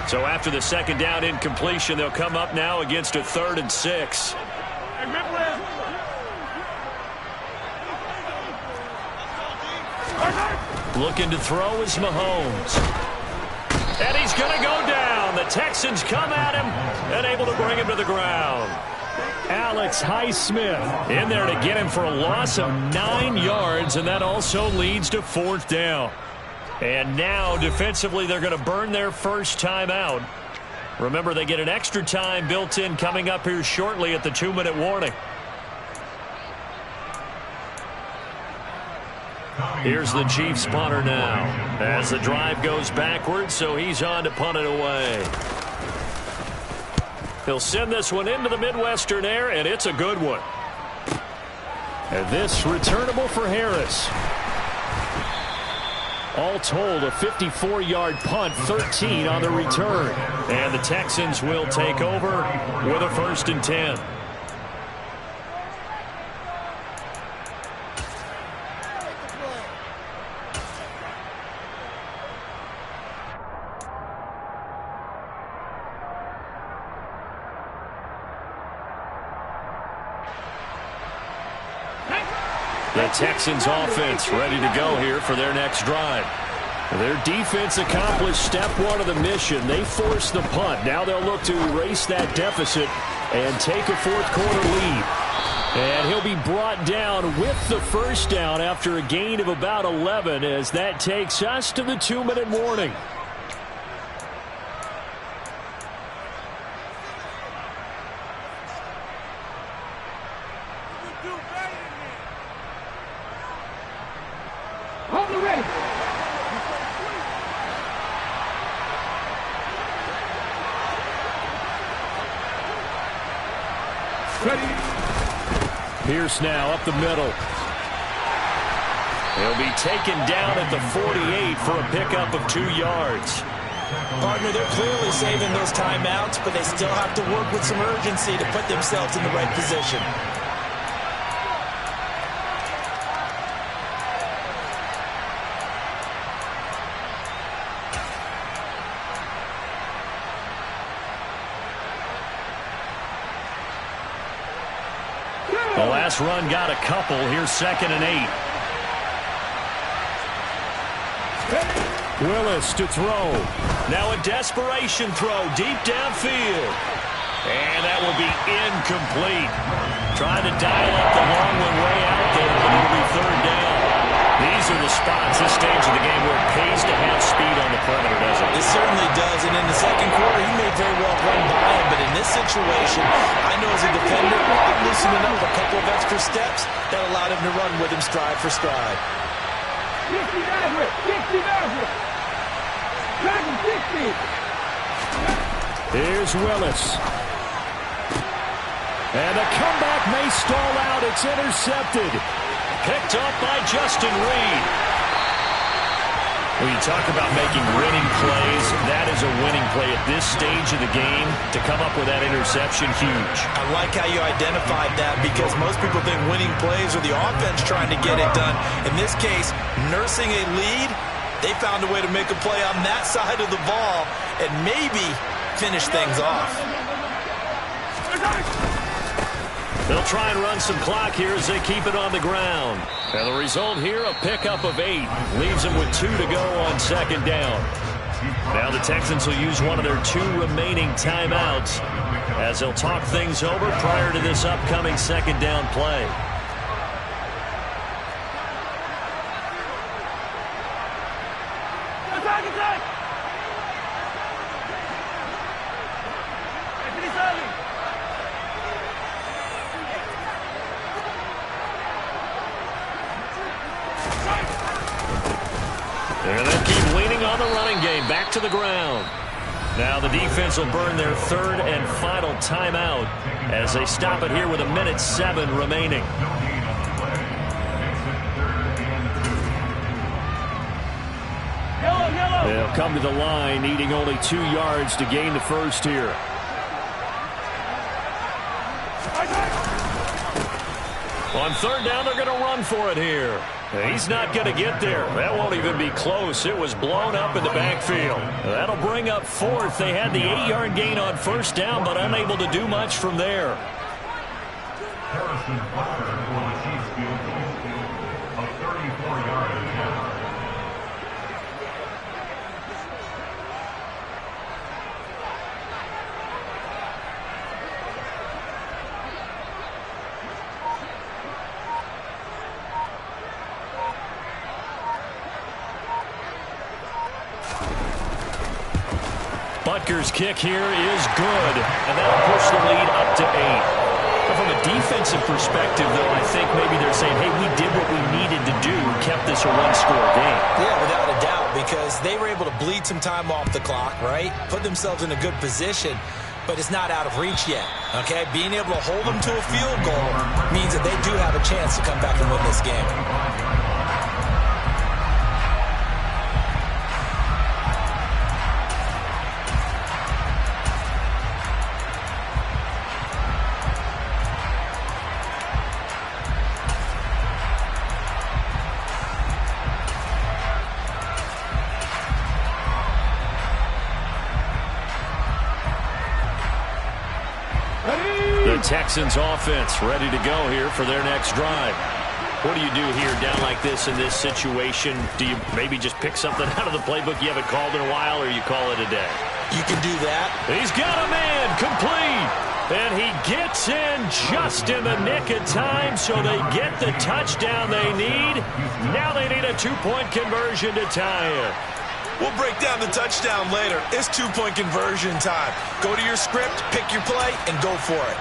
So after the second down incompletion, they'll come up now against a 3rd and 6. Looking to throw is Mahomes. And he's going to go down. The Texans come at him and able to bring him to the ground. Alex Highsmith in there to get him for a loss of 9 yards, and that also leads to 4th down. And now defensively they're going to burn their first time out. Remember, they get an extra time built in coming up here shortly at the 2-minute warning. Here's the Chiefs punter now as the drive goes backwards, so he's on to punt it away. He'll send this one into the Midwestern air, and it's a good one. And this returnable for Harris. All told, a 54-yard punt, 13 on the return. And the Texans will take over with a 1st and 10. The Texans offense ready to go here for their next drive. Their defense accomplished step 1 of the mission. They forced the punt. Now they'll look to erase that deficit and take a fourth quarter lead. And he'll be brought down with the first down after a gain of about 11 as that takes us to the 2-minute warning. Pierce now up the middle. He'll be taken down at the 48 for a pickup of 2 yards.
Partner, they're clearly saving those timeouts, but they still have to work with some urgency to put themselves in the right position.
The last run got a couple. Here's 2nd and 8. Willis to throw. Now a desperation throw deep downfield. And that will be incomplete. Trying to dial up the long one way out there, but it'll be third down. These are the spots, this stage of the game, where it pays to have speed on the perimeter, doesn't it?
It certainly does, and in the second quarter, he may very well run by him, but in this situation, I know as a defender, I'm loosening up a couple of extra steps that allowed him to run with him stride for stride.
60 Maverick! 60 Maverick! Dragon 60!
Here's Willis. And the comeback may stall out. It's intercepted.
Picked up by Justin Reed. When you talk about making winning plays, that is a winning play at this stage of the game. To come up with that interception, huge.
I like how you identified that because most people think winning plays are the offense trying to get it done. In this case, nursing a lead, they found a way to make a play on that side of the ball and maybe finish things off.
They'll try and run some clock here as they keep it on the ground. And the result here, a pickup of 8. Leaves them with 2 to go on second down. Now the Texans will use one of their 2 remaining timeouts as they'll talk things over prior to this upcoming second down play. And they'll keep leaning on the running game. Back to the ground. Now the defense will burn their 3rd and final timeout as they stop it here with 1:07 remaining.
They'll come to the line, needing only 2 yards to gain the first here.
On third down, they're going to run for it here. He's not going to get there. That won't even be close. It was blown up in the backfield. That'll bring up 4th. They had the 8-yard gain on first down, but unable to do much from there.
Harrison Butker will achieve field goal of 34 yards.
Butker's kick here is good, and that'll push the lead up to 8. But from a defensive perspective, though, I think maybe they're saying, hey, we did what we needed to do, kept this a one-score game.
Yeah, without a doubt, because they were able to bleed some time off the clock, right? Put themselves in a good position, but it's not out of reach yet, okay? Being able to hold them to a field goal means that they do have a chance to come back and win this game.
Texans offense ready to go here for their next drive. What do you do here down like this in this situation? Do you maybe just pick something out of the playbook you haven't called in a while, or you call it a day?
You can do that.
He's got a man complete. And he gets in just in the nick of time, so they get the touchdown they need. Now they need a 2-point conversion to tie it.
We'll break down the touchdown later. It's 2-point conversion time. Go to your script, pick your play, and go for it.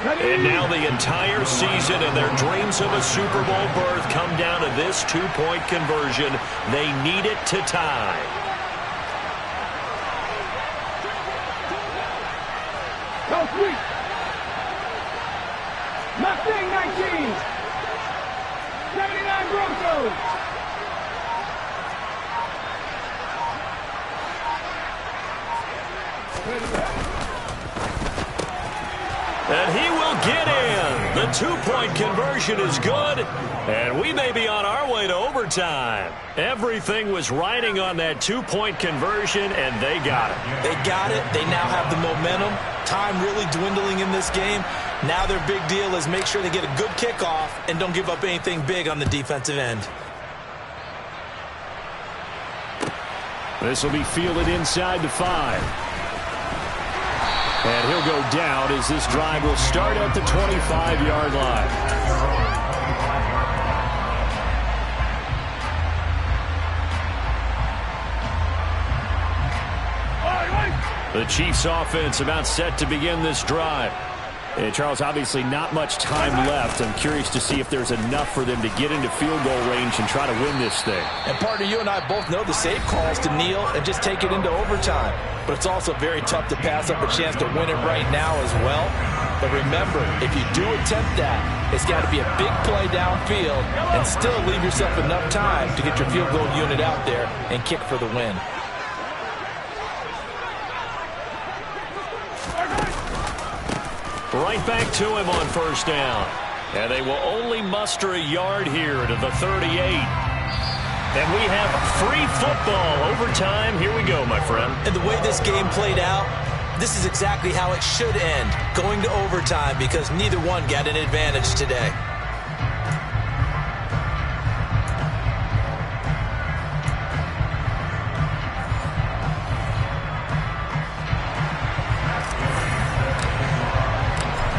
And now the entire season and their dreams of a Super Bowl berth come down to this 2-point conversion. They need it to tie.
Go sweet. Mustang 19. 79 Broncos.
And he will get in. The 2-point conversion is good. And we may be on our way to overtime. Everything was riding on that 2-point conversion, and they got it.
They got it. They now have the momentum. Time really dwindling in this game. Now their big deal is make sure they get a good kickoff and don't give up anything big on the defensive end.
This will be fielded inside the 5. And he'll go down as this drive will start at the 25-yard line. The Chiefs offense about set to begin this drive. And Charles, obviously not much time left. I'm curious to see if there's enough for them to get into field goal range and try to win this thing.
And partner, you and I both know the safe calls to kneel and just take it into overtime. But it's also very tough to pass up a chance to win it right now as well. But remember, if you do attempt that, it's got to be a big play downfield and still leave yourself enough time to get your field goal unit out there and kick for the win.
Right back to him on first down. And they will only muster a yard here to the 38. And we have free football. Overtime. Here we go, my friend.
And the way this game played out, this is exactly how it should end, going to overtime, because neither one got an advantage today.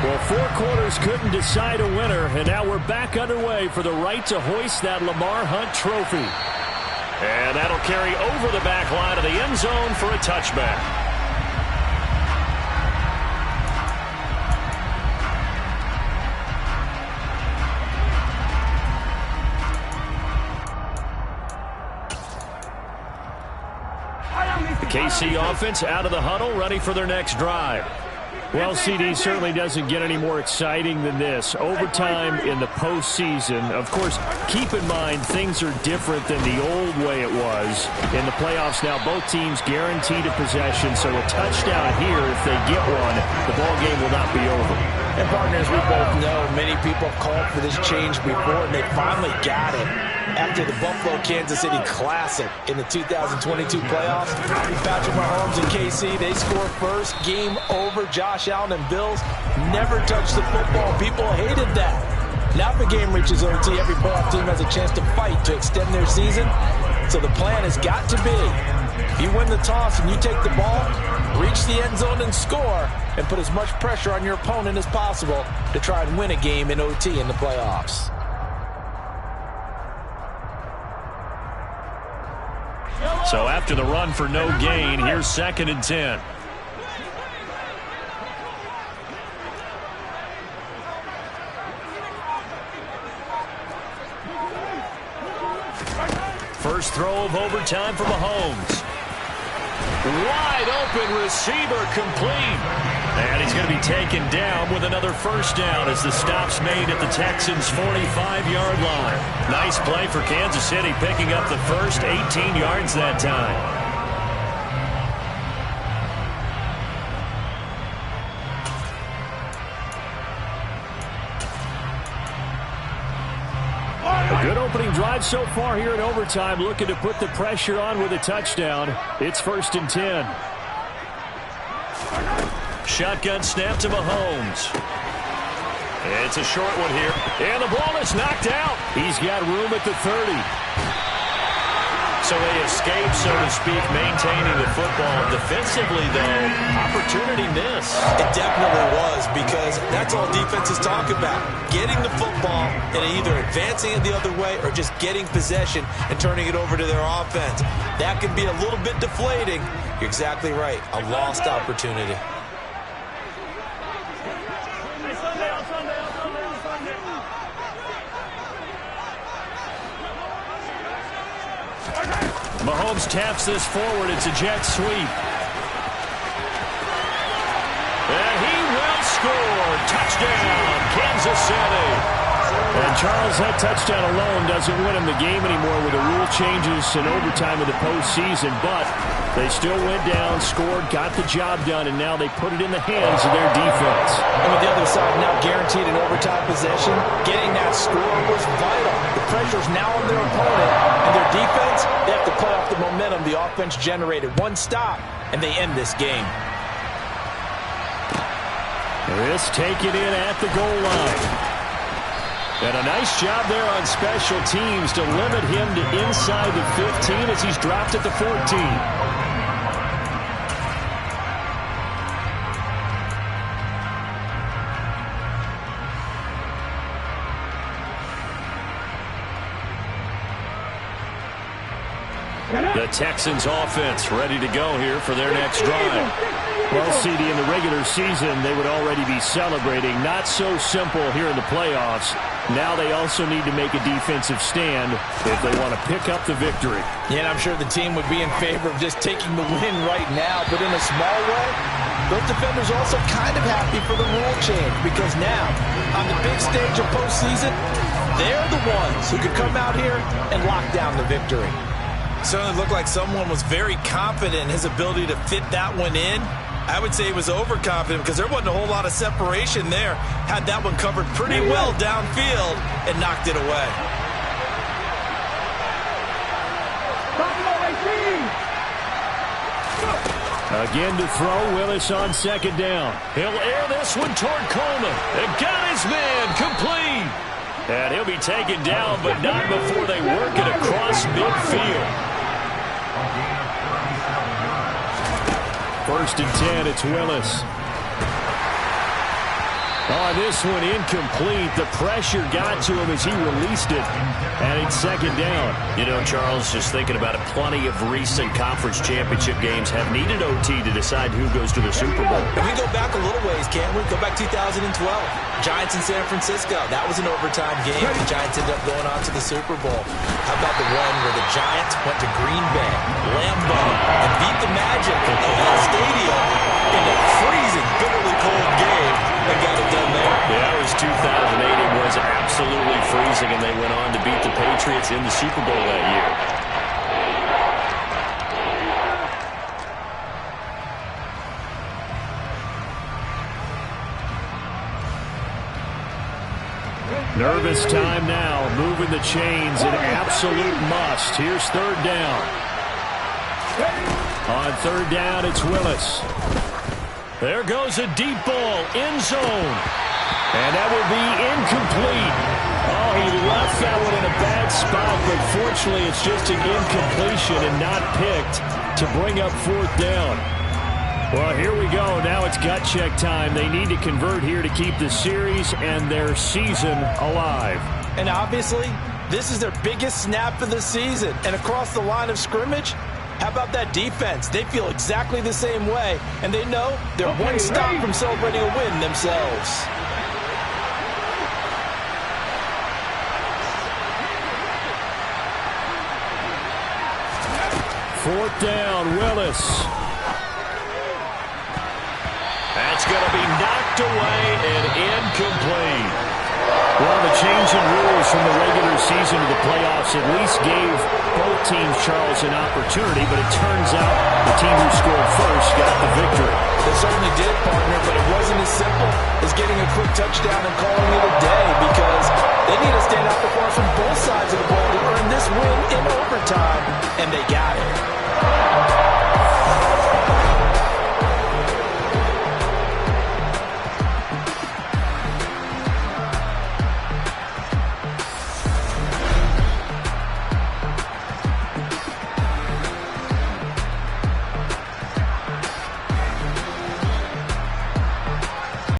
Well, 4 quarters couldn't decide a winner, and now we're back underway for the right to hoist that Lamar Hunt trophy.
And that'll carry over the back line of the end zone for a touchback.
The KC offense out of the huddle, ready for their next drive. Well, CD certainly doesn't get any more exciting than this. Overtime in the postseason. Of course, keep in mind things are different than the old way it was. In the playoffs now, both teams guaranteed a possession, so a touchdown here, if they get one, the ball game will not be over.
And partners, we both know many people have called for this change before, and they finally got it. After the Buffalo-Kansas City Classic in the 2022 playoffs, Patrick Mahomes and KC, they score first. Game over. Josh Allen and Bills never touched the football. People hated that. Now if the game reaches OT, every playoff team has a chance to fight to extend their season. So the plan has got to be, if you win the toss and you take the ball, reach the end zone and score, and put as much pressure on your opponent as possible to try and win a game in OT in the playoffs.
So after the run for no gain, here's 2nd and 10. First throw of overtime for Mahomes. Wide open receiver, complete. And he's going to be taken down with another first down as the stop's made at the Texans' 45-yard line. Nice play for Kansas City, picking up the first 18 yards that time.
A good opening drive so far here in overtime, looking to put the pressure on with a touchdown. It's 1st and 10.
Shotgun snap to Mahomes. It's a short one here. And the ball is knocked out.
He's got room at the 30.
So they escape, so to speak, maintaining the football. Defensively, though, opportunity missed.
It definitely was, because that's all defenses talk about. Getting the football and either advancing it the other way or just getting possession and turning it over to their offense. That can be a little bit deflating. You're exactly right. A lost opportunity.
Mahomes taps this forward. It's a jet sweep. And he will score. Touchdown, Kansas City.
And Charles, that touchdown alone doesn't win him the game anymore with the rule changes and overtime of the postseason. But they still went down, scored, got the job done, and now they put it in the hands of their defense.
And with the other side now guaranteed an overtime possession, getting that score was vital. The pressure's now on their opponent, and their defense, they have to play off the momentum the offense generated. One stop, and they end this game.
This taken in at the goal line. And a nice job there on special teams to limit him to inside the 15 as he's dropped at the 14. The Texans offense ready to go here for their next drive. Well, CD, in the regular season, they would already be celebrating. Not so simple here in the playoffs. Now they also need to make a defensive stand if they want to pick up the victory.
Yeah, and I'm sure the team would be in favor of just taking the win right now. But in a small way, those defenders are also kind of happy for the rule change because now, on the big stage of postseason, they're the ones who could come out here and lock down the victory.
Certainly looked like someone was very confident in his ability to fit that one in. I would say he was overconfident because there wasn't a whole lot of separation there. Had that one covered pretty well downfield and knocked it away.
Again to throw, Willis on second down.
He'll air this one toward Coleman. And got his man complete. And he'll be taken down, but not before they work it across midfield.
First and 10, it's Willis. Oh, this one incomplete. The pressure got to him as he released it. And it's second down.
You know, Charles, just thinking about it, plenty of recent conference championship games have needed OT to decide who goes to the Super Bowl.
And we go back a little ways, can't we? Go back 2012. Giants in San Francisco. That was an overtime game. The Giants ended up going on to the Super Bowl. How about the one where the Giants went to Green Bay, Lambeau, and beat the Magic of that stadium in a freezing, bitterly cold game and got it done there?
Yeah, it was 2008. It was absolutely freezing, and they went on to beat the Patriots in the Super Bowl that year.
Nervous time now, moving the chains, an absolute must. Here's third down. On third down, it's Willis.
There goes a deep ball, end zone.
And that will be incomplete. Oh, he left that one in a bad spot, but fortunately it's just an incompletion and not picked to bring up fourth down. Well, here we go. Now it's gut check time. They need to convert here to keep the series and their season alive.
And obviously, this is their biggest snap of the season. And across the line of scrimmage, how about that defense? They feel exactly the same way, and they know they're one stop from celebrating a win themselves.
Fourth down, Willis.
That's going to be knocked away and incomplete.
Well, the change in rules from the regular season to the playoffs at least gave both teams, Charles, an opportunity, but it turns out the team who scored first got the victory.
They certainly did, partner, but it wasn't as simple as getting a quick touchdown and calling it a day because they need to stand out performance from both sides of the ball to earn this win in overtime, and they got it.